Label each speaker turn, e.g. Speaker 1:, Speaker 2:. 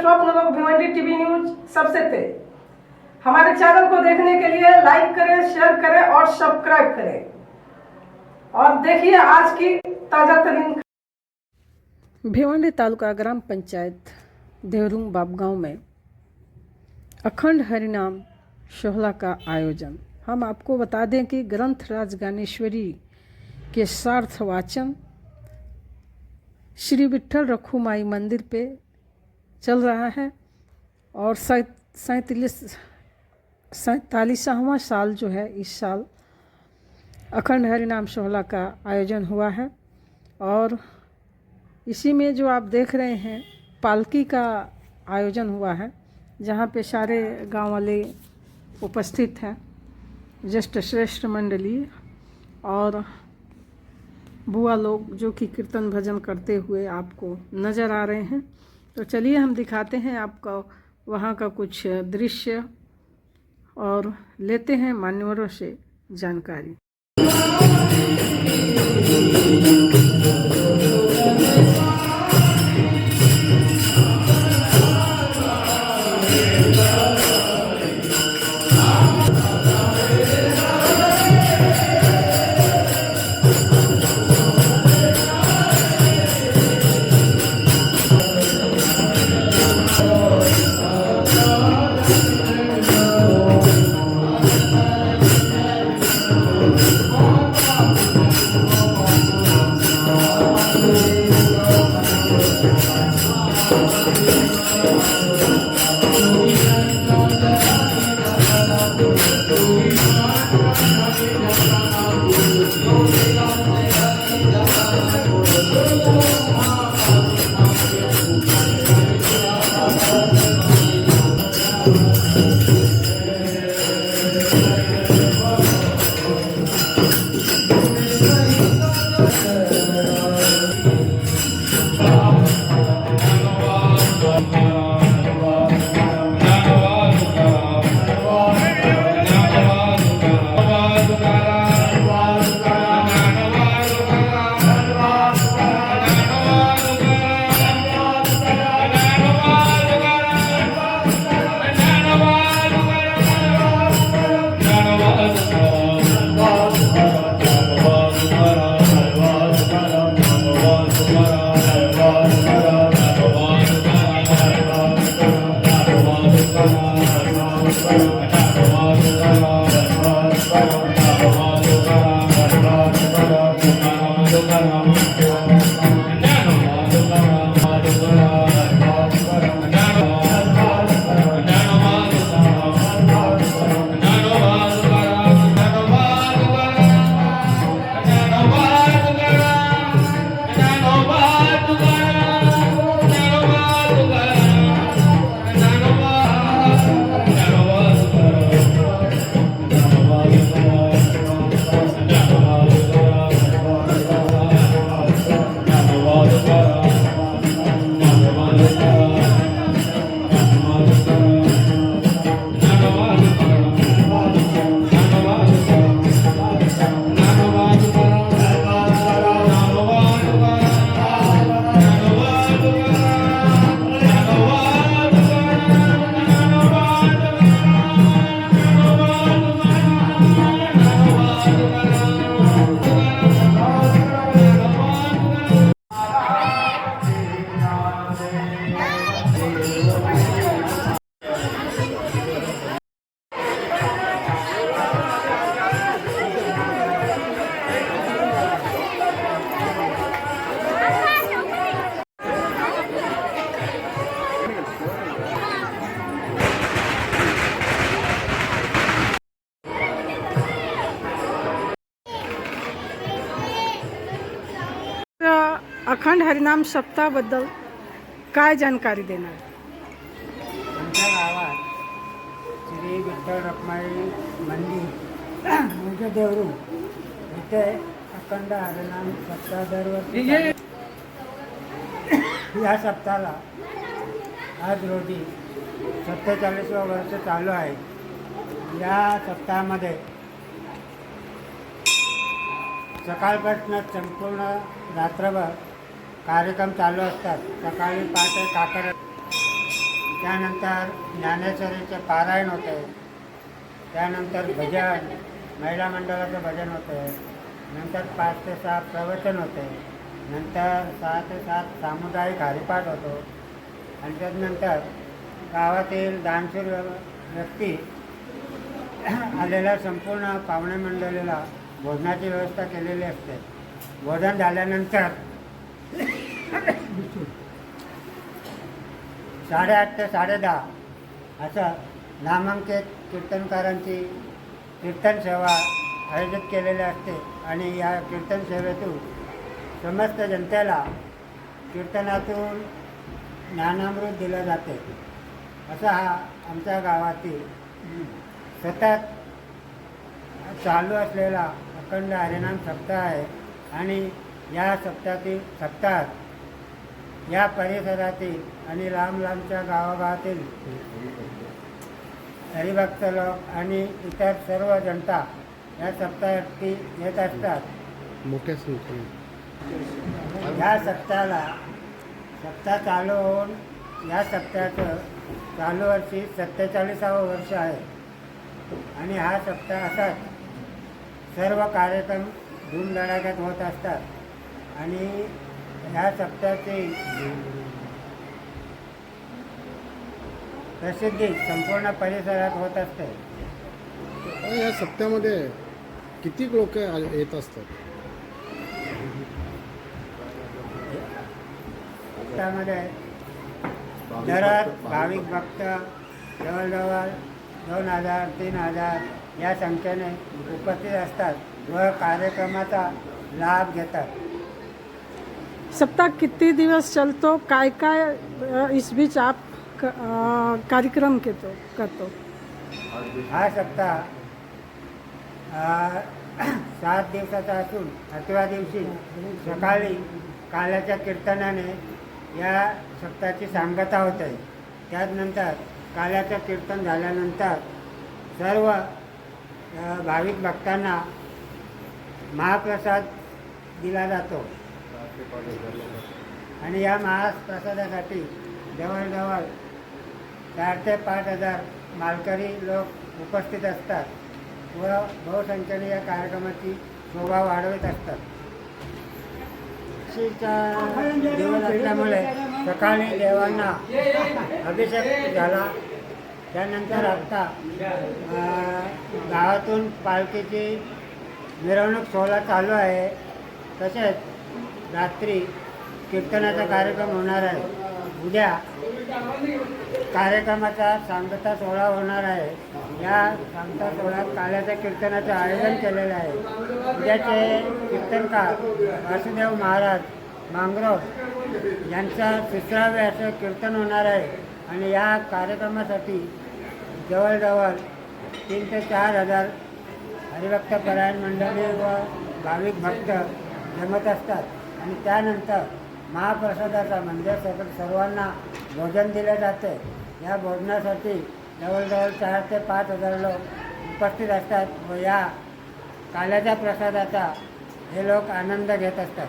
Speaker 1: स्वप्न लोक Bhiwandi TV news सबसे तेज। हमारे चैनल को देखने के लिए लाइक करें, शेयर करें और सब्सक्राइब करें और देखिए आज की ताजा तरीन।
Speaker 2: भिवंडी तालुका ग्राम पंचायत देवरुंग बाबगांव में अखंड हरिनाम शोहला का आयोजन। हम आपको बता दें कि ग्रंथ राज ज्ञानेश्वरी के सार्थ वाचन श्री विठल रखुमाई मंदिर पे चल रहा है और 47वां साल जो है इस साल अखंड हरिनाम शोहला का आयोजन हुआ है। और इसी में जो आप देख रहे हैं पालकी का आयोजन हुआ है, जहाँ पे सारे गांव वाले उपस्थित हैं, ज्येष्ठ श्रेष्ठ मंडली और बुआ लोग जो कि कीर्तन भजन करते हुए आपको नज़र आ रहे हैं। तो चलिए हम दिखाते हैं आपको वहाँ का कुछ दृश्य और लेते हैं मान्यवरों से जानकारी। अखंड हरिनाम सप्ताहाबद्दल काय जानकारी देणार?
Speaker 3: आमच्या गावात श्री विठ्ठल रखुमाई मंदिर म्हणजे देवरुंग इथे अखंड हरिनाम सप्ताह दरवर्षी या सप्ताहाला आज रोजी 47वं वर्ष चालू आहे। या सप्ताहामध्ये सकाळपासून संपूर्ण रात्रभर कार्यक्रम चालू असतात। सकाळी पहाटे काकड त्यानंतर ज्ञानेश्वरीचे पारायण होते, त्यानंतर भजन, महिला मंडळाचं भजन होते, नंतर 5 ते 6 प्रवचन होते, नंतर 6 ते 7 सामुदायिक हरिपाठ होतो आणि त्यानंतर गावातील दानशूर व्यक्ती आलेल्या संपूर्ण पाहुणे मंडळीला भोजनाची व्यवस्था केलेली असते. भोजन झाल्यानंतर 8:30 ते 10:30 असं नामांकित कीर्तनकारांची कीर्तन सेवा आयोजित केलेली असते आणि या कीर्तन सेवेतून समस्त जनतेला कीर्तनातून ज्ञानामृत दिलं जाते. असा हा आमच्या गावातील सतत चालू असलेला अखंड हरिनाम सप्ताह आहे आणि या सप्ताहात या परिसरातील आणि लांब लांबच्या गावागावातील हरिभक्त लोक आणि इतर सर्व जनता या सप्ताहासाठी येत असतात.
Speaker 4: मोठ्या संख्येने
Speaker 3: या सप्ताह चालू होऊन या सप्ताहाचं चालू वर्षी 47वं वर्ष आहे आणि हा सप्ताह असाच सर्व कार्यक्रम धूमधडाक्यात होत असतात आणि ह्या सप्ताहाची प्रसिद्धी संपूर्ण परिसरात होत असते.
Speaker 4: या सप्त्यामध्ये किती लोक येत असतात?
Speaker 3: त्यामध्ये दररोज भाविक भक्त जवळजवळ 2000-3000 या संख्येने उपस्थित असतात व कार्यक्रमाचा लाभ घेतात.
Speaker 2: सप्ताह कितने दिवस चलतो? काय काय इस बीच आप कार्यक्रम करतो?
Speaker 3: हा सप्ताह 7 दिवसाचा असून 8व्या दिवशी सकाळी काल्याच्या कीर्तनाने या सप्ताहाची सांगता होते. त्यानंतर काल्याचं कीर्तन झाल्यानंतर सर्व भाविक भक्तांना महाप्रसाद दिला जातो आणि या महाप्रसादासाठी जवळजवळ 4 ते 5 हजार मालकरी लोक उपस्थित असतात व बहुसंख्येने या कार्यक्रमाची शोभा वाढवत असतात. दिवस असल्यामुळे सकाळी देवांना अभिषेक झाला. त्यानंतर आता गावातून पालखीची मिरवणूक सोहळा चालू आहे. तसेच रात्री कीर्तनाचा कार्यक्रम होणार आहे. उद्या कार्यक्रमाचा सांगता सोहळा होणार आहे. या सांगता सोहळ्यात काल्याच्या कीर्तनाचं आयोजन केलेलं आहे. उद्याचे कीर्तनकार वासुदेव महाराज मांगरोळ यांचा 3वे असं कीर्तन होणार आहे आणि या कार्यक्रमासाठी जवळजवळ 3 ते 4 हजार हरिभक्त परायण मंडळी व भाविक भक्त जमत असतात आणि त्यानंतर महाप्रसादाचा म्हणजे सर्वांना भोजन दिले जाते. या भोजनासाठी जवळजवळ 4 ते 5 हजार लोक उपस्थित असतात व या काल्याच्या प्रसादाचा हे लोक आनंद घेत असतात.